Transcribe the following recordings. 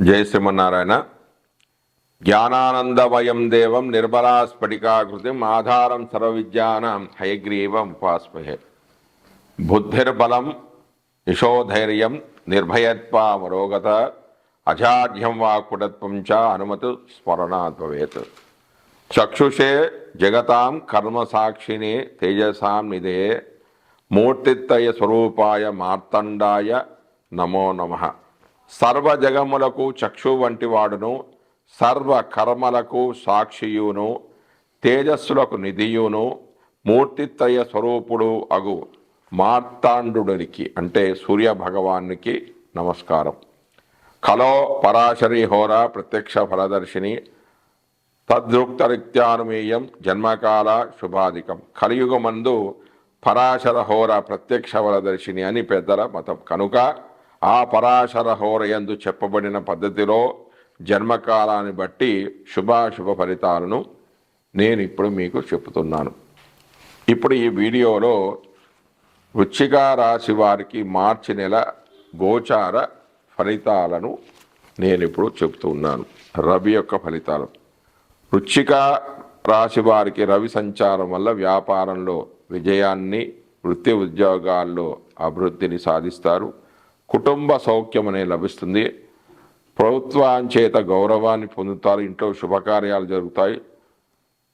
జయ శ్రీమన్నారాయణ. జ్ఞానానందమయం దేవం నిర్మలా స్ఫటికాకృతిం ఆధారం సర్వవిద్యానాం హయగ్రీవం ఉపాస్మహే. బుద్ధిర్బలం యశోధైర్యం నిర్భయత్వామరోగత అజాఢ్యం వాక్పుటత్వం చ అనుమతు స్మరణాత్ భవేత్. చక్షుషే జగతాం కర్మసాక్షినే తేజసాం నిధే మూర్తిత్రయ స్వరూపాయ మార్తండాయ నమో నమః. సర్వజగములకు చక్షు వంటి వాడును, సర్వ కర్మలకు సాక్షియును, తేజస్సులకు నిధియును, మూర్తిత్రయ స్వరూపుడు అగు మార్తాండునికి అంటే సూర్య భగవానికి నమస్కారం. కలో పరాశరి హోర ప్రత్యక్ష ఫలదర్శిని తద్రుక్తరీత్యానుమేయం జన్మకాల శుభాధికం. కలియుగమందు పరాశర హోర ప్రత్యక్ష ఫలదర్శిని అని పెద్దల మతం కనుక ఆ పరాశర హోరయందు చెప్పబడిన పద్ధతిలో జన్మకాలాన్ని బట్టి శుభాశుభ ఫలితాలను నేను ఇప్పుడు మీకు చెప్తున్నాను. ఇప్పుడు ఈ వీడియోలో వృశ్చిక రాశి వారికి మార్చి నెల గోచార ఫలితాలను నేను ఇప్పుడు చెప్తున్నాను. రవి యొక్క ఫలితాలు. వృశ్చిక రాశి వారికి రవి సంచారం వల్ల వ్యాపారంలో విజయాన్ని, వృత్తి ఉద్యోగాల్లో అభివృద్ధిని సాధిస్తారు. కుటుంబ సౌఖ్యం అనేది లభిస్తుంది. ప్రభుత్వాంచేత గౌరవాన్ని పొందుతారు. ఇంట్లో శుభకార్యాలు జరుగుతాయి.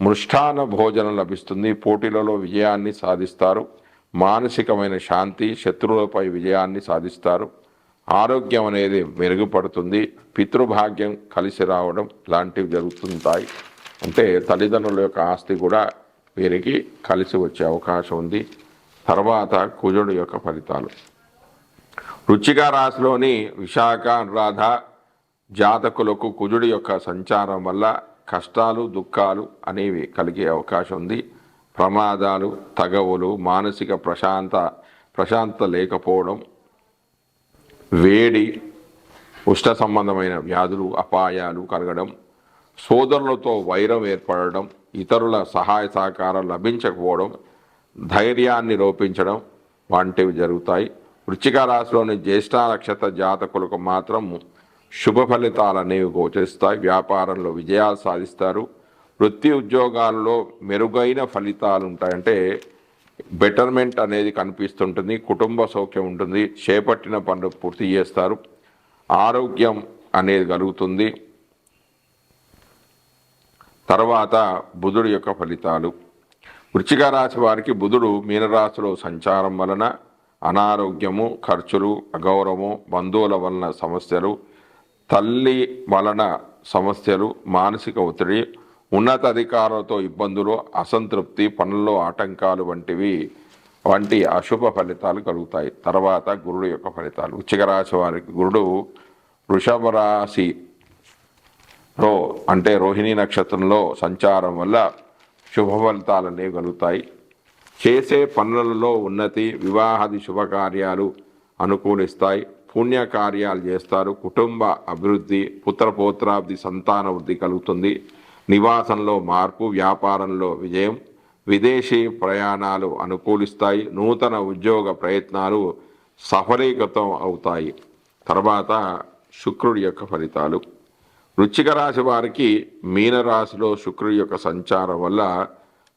మృష్టాన్న భోజనం లభిస్తుంది. పోటీలలో విజయాన్ని సాధిస్తారు. మానసికమైన శాంతి, శత్రువులపై విజయాన్ని సాధిస్తారు. ఆరోగ్యం అనేది మెరుగుపడుతుంది. పితృభాగ్యం కలిసి రావడం లాంటివి జరుగుతుంటాయి. అంటే తల్లిదండ్రుల యొక్క ఆస్తి కూడా వీరికి కలిసి వచ్చే అవకాశం ఉంది. తర్వాత కుజుడు యొక్క ఫలితాలు. వృశ్చిక రాశిలోని విశాఖ, అనురాధ జాతకులకు కుజుడి యొక్క సంచారం వల్ల కష్టాలు, దుఃఖాలు అనేవి కలిగే అవకాశం ఉంది. ప్రమాదాలు, తగవులు, మానసిక ప్రశాంతత లేకపోవడం, వేడి, ఉష్ణ సంబంధమైన వ్యాధులు, అపాయాలు కలగడం, సోదరులతో వైరం ఏర్పడడం, ఇతరుల సహాయ సహకారం లభించకపోవడం, ధైర్యాన్ని లోపించడం వంటివి జరుగుతాయి. వృశ్చిక రాశిలోని జ్యేష్ఠ నక్షత్ర జాతకులకు మాత్రం శుభ ఫలితాలు అనేవి గోచరిస్తాయి. వ్యాపారంలో విజయాలు సాధిస్తారు. వృత్తి ఉద్యోగాల్లో మెరుగైన ఫలితాలు ఉంటాయి. అంటే బెటర్మెంట్ అనేది కనిపిస్తుంటుంది. కుటుంబ సౌఖ్యం ఉంటుంది. చేపట్టిన పనులు పూర్తి చేస్తారు. ఆరోగ్యం అనేది కలుగుతుంది. తర్వాత బుధుడు యొక్క ఫలితాలు. వృశ్చిక రాశి వారికి బుధుడు మీనరాశిలో సంచారం వలన అనారోగ్యము, ఖర్చులు, అగౌరవము, బంధువుల వలన సమస్యలు, తల్లి వలన సమస్యలు, మానసిక ఒత్తిడి, ఉన్నతాధికారులతో ఇబ్బందులు, అసంతృప్తి, పనుల్లో ఆటంకాలు వంటి అశుభ ఫలితాలు కలుగుతాయి. తర్వాత గురుడు యొక్క ఫలితాలు. వృశ్చిక రాశి వారికి గురుడు వృషభ రాశిలో అంటే రోహిణీ నక్షత్రంలో సంచారం వల్ల శుభ ఫలితాలు అనేవి కలుగుతాయి. చేసే పనులలో ఉన్నతి, వివాహాది శుభకార్యాలు అనుకూలిస్తాయి. పుణ్యకార్యాలు చేస్తారు. కుటుంబ అభివృద్ధి, పుత్రపౌత్రాభివృద్ధి, సంతాన వృద్ధి కలుగుతుంది. నివాసంలో మార్పు, వ్యాపారంలో విజయం, విదేశీ ప్రయాణాలు అనుకూలిస్తాయి. నూతన ఉద్యోగ ప్రయత్నాలు సఫలీకృతం అవుతాయి. తర్వాత శుక్రుడి యొక్క ఫలితాలు. వృశ్చిక రాశి వారికి మీనరాశిలో శుక్రుడి యొక్క సంచారం వల్ల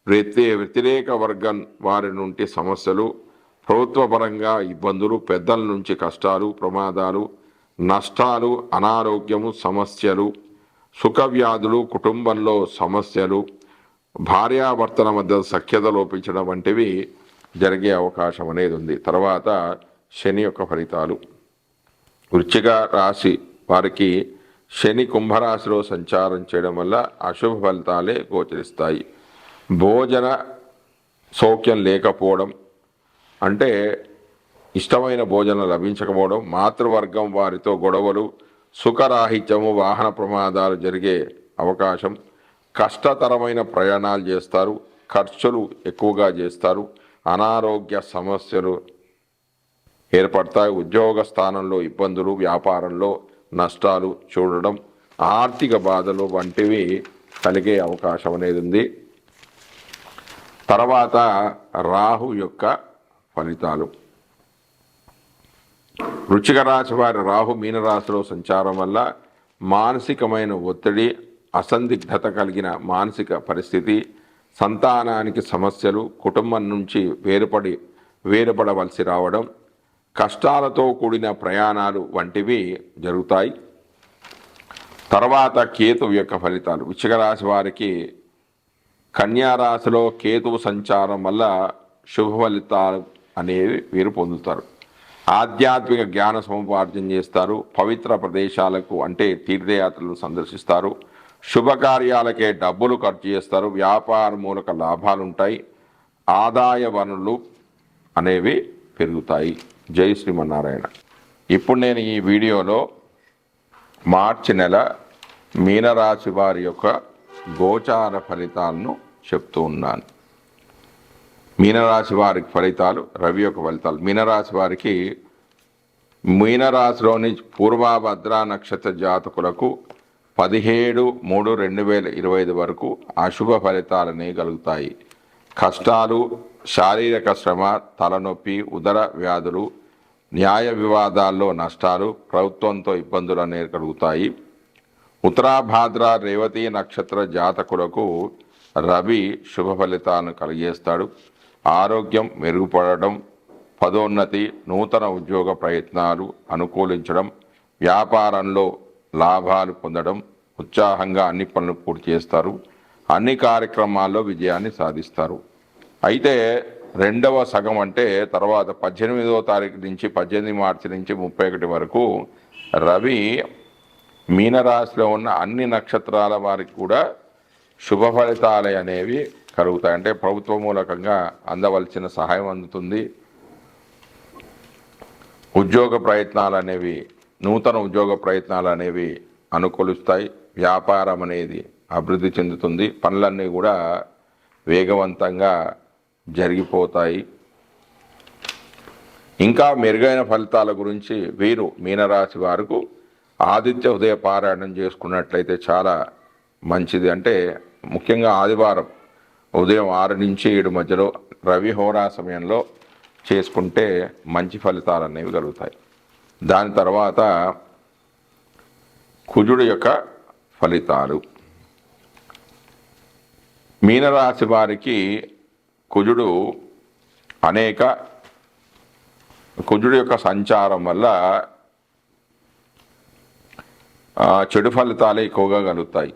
వ్యతిరేక వర్గం వారి నుండి సమస్యలు, ప్రభుత్వపరంగా ఇబ్బందులు, పెద్దల నుంచి కష్టాలు, ప్రమాదాలు, నష్టాలు, అనారోగ్యము, సమస్యలు, సుఖవ్యాధులు, కుటుంబంలో సమస్యలు, భార్యాభర్తల మధ్య సఖ్యత లోపించడం వంటివి జరిగే అవకాశం అనేది ఉంది. తర్వాత శని యొక్క ఫలితాలు. వృశ్చిక రాశి వారికి శని కుంభరాశిలో సంచారం చేయడం వల్ల అశుభ ఫలితాలే గోచరిస్తాయి. భోజన సౌఖ్యం లేకపోవడం అంటే ఇష్టమైన భోజనం లభించకపోవడం, మాతృవర్గం వారితో గొడవలు, సుఖరాహిత్యము, వాహన ప్రమాదాలు జరిగే అవకాశం, కష్టతరమైన ప్రయాణాలు చేస్తారు, ఖర్చులు ఎక్కువగా చేస్తారు, అనారోగ్య సమస్యలు ఏర్పడతాయి. ఉద్యోగ స్థానంలో ఇబ్బందులు, వ్యాపారంలో నష్టాలు చూడడం, ఆర్థిక బాధలు వంటివి కలిగే అవకాశం అనేది ఉంది. తర్వాత రాహు యొక్క ఫలితాలు. వృశ్చిక రాశి వారి రాహు మీనరాశిలో సంచారం వల్ల మానసికమైన ఒత్తిడి, అసందిగ్ధత కలిగిన మానసిక పరిస్థితి, సంతానానికి సమస్యలు, కుటుంబం నుంచి వేరుపడవలసి రావడం, కష్టాలతో కూడిన ప్రయాణాలు వంటివి జరుగుతాయి. తర్వాత కేతువు యొక్క ఫలితాలు. వృశ్చిక రాశి వారికి కన్యా రాశిలో కేతువు సంచారం వల్ల శుభ ఫలితాలు అనేవి వీరు పొందుతారు. ఆధ్యాత్మిక జ్ఞాన సముపార్జన చేస్తారు. పవిత్ర ప్రదేశాలకు అంటే తీర్థయాత్రలు సందర్శిస్తారు. శుభకార్యాలకే డబ్బులు ఖర్చు చేస్తారు. వ్యాపార మూలక లాభాలు ఉంటాయి. ఆదాయ వనరులు అనేవి పెరుగుతాయి. జై శ్రీమన్నారాయణ. ఇప్పుడు నేను ఈ వీడియోలో మార్చి నెల మీనరాశి వారి యొక్క గోచార ఫలితాలను చెప్తూ ఉన్నాను. మీనరాశి వారికి ఫలితాలు, రవి యొక్క ఫలితాలు. మీనరాశి వారికి మీనరాశిలోని పూర్వభద్ర నక్షత్ర జాతకులకు 17/3/2025 వరకు అశుభ ఫలితాలనే కలుగుతాయి. కష్టాలు, శారీరక శ్రమ, తలనొప్పి, ఉదర వ్యాధులు, న్యాయ వివాదాల్లో నష్టాలు, ప్రభుత్వంతో ఇబ్బందులు అనేవి కలుగుతాయి. ఉత్తరాభాద్ర రేవతి నక్షత్ర జాతకులకు రవి శుభ ఫలితాలను కలిగేస్తాడు. ఆరోగ్యం మెరుగుపడడం, పదోన్నతి, నూతన ఉద్యోగ ప్రయత్నాలు అనుకూలించడం, వ్యాపారంలో లాభాలు పొందడం, ఉత్సాహంగా అన్ని పనులు పూర్తి చేస్తారు. అన్ని కార్యక్రమాల్లో విజయాన్ని సాధిస్తారు. అయితే రెండవ సగం అంటే తర్వాత 18వ తారీఖు నుంచి 18 మార్చి నుంచి 31 వరకు రవి మీనరాశిలో ఉన్న అన్ని నక్షత్రాల వారికి కూడా శుభ ఫలితాలు అనేవి కలుగుతాయి. అంటే ప్రభుత్వ మూలకంగా అందవలసిన సహాయం అందుతుంది. ఉద్యోగ ప్రయత్నాలు అనేవి, నూతన ఉద్యోగ ప్రయత్నాలు అనేవి అనుకూలిస్తాయి. వ్యాపారం అనేది అభివృద్ధి చెందుతుంది. పనులన్నీ కూడా వేగవంతంగా జరిగిపోతాయి. ఇంకా మెరుగైన ఫలితాల గురించి వీరు మీనరాశి వారికి ఆదిత్య ఉదయ పారాయణం చేసుకున్నట్లయితే చాలా మంచిది. అంటే ముఖ్యంగా ఆదివారం ఉదయం 6 నుంచి 7 మధ్యలో రవి హోరా సమయంలో చేసుకుంటే మంచి ఫలితాలు అనేవి కలుగుతాయి. దాని తర్వాత కుజుడు యొక్క ఫలితాలు. మీనరాశి వారికి కుజుడు యొక్క సంచారం వల్ల చెడు ఫలితాలు ఎక్కువగా కలుగుతాయి.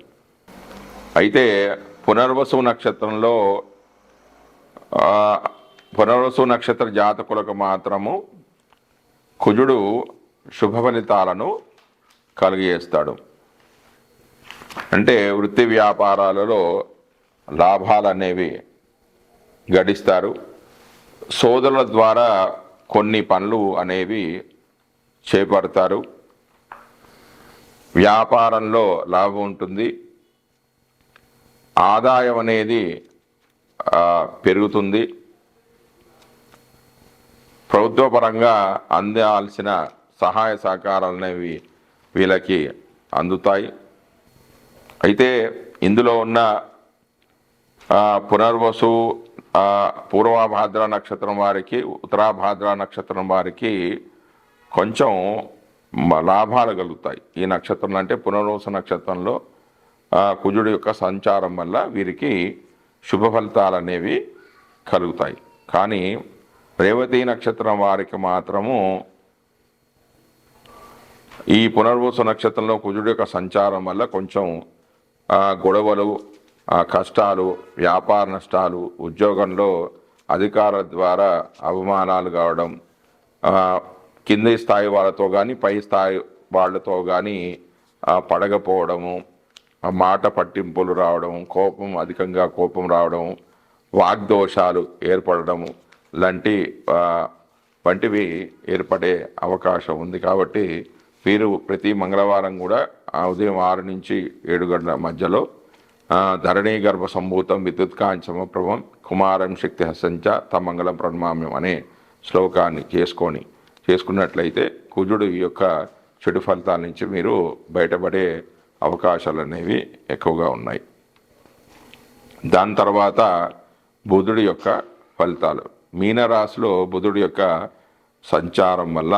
అయితే పునర్వసు నక్షత్ర జాతకులకు మాత్రము కుజుడు శుభ ఫలితాలను కలిగజేస్తాడు. అంటే వృత్తి వ్యాపారాలలో లాభాలు అనేవి గడిస్తారు. సోదరుల ద్వారా కొన్ని పనులు అనేవి చేపడతారు. వ్యాపారంలో లాభం ఉంటుంది. ఆదాయం అనేది పెరుగుతుంది. ప్రభుత్వ పరంగా అందాల్సిన సహాయ సహకారాలు అనేవి వీళ్ళకి అందుతాయి. అయితే ఇందులో ఉన్న పునర్వసు, పూర్వభాద్ర నక్షత్రం వారికి, ఉత్తరాభాద్ర నక్షత్రం వారికి కొంచెం లాభాలు కలుగుతాయి. ఈ నక్షత్రం అంటే పునర్వసు నక్షత్రంలో కుజుడు యొక్క సంచారం వల్ల వీరికి శుభ ఫలితాలు అనేవి కలుగుతాయి. కానీ రేవతి నక్షత్రం వారికి మాత్రము ఈ పునర్వసు నక్షత్రంలో కుజుడు యొక్క సంచారం వల్ల కొంచెం గొడవలు, కష్టాలు, వ్యాపార నష్టాలు, ఉద్యోగంలో అధికారుల ద్వారా అవమానాలు కావడం, కింది స్థాయి వాళ్ళతో కానీ పై స్థాయి వాళ్ళతో కానీ పడకపోవడము, మాట పట్టింపులు రావడం, అధికంగా కోపం రావడం, వాగ్దోషాలు ఏర్పడము వంటివి ఏర్పడే అవకాశం ఉంది. కాబట్టి వీరు ప్రతి మంగళవారం కూడా ఉదయం 6 నుంచి 7 గంటల మధ్యలో ధరణీ గర్భ సంభూతం విద్యుత్కాంచమప్రభం కుమారం శక్తి హసంచ తమంగళం ప్రణమామ్యం అనే శ్లోకాన్ని చేసుకున్నట్లయితే కుజుడు యొక్క చెడు ఫలితాల నుంచి మీరు బయటపడే అవకాశాలు అనేవి ఎక్కువగా ఉన్నాయి. దాని తర్వాత బుధుడి యొక్క ఫలితాలు. మీనరాశిలో బుధుడి యొక్క సంచారం వల్ల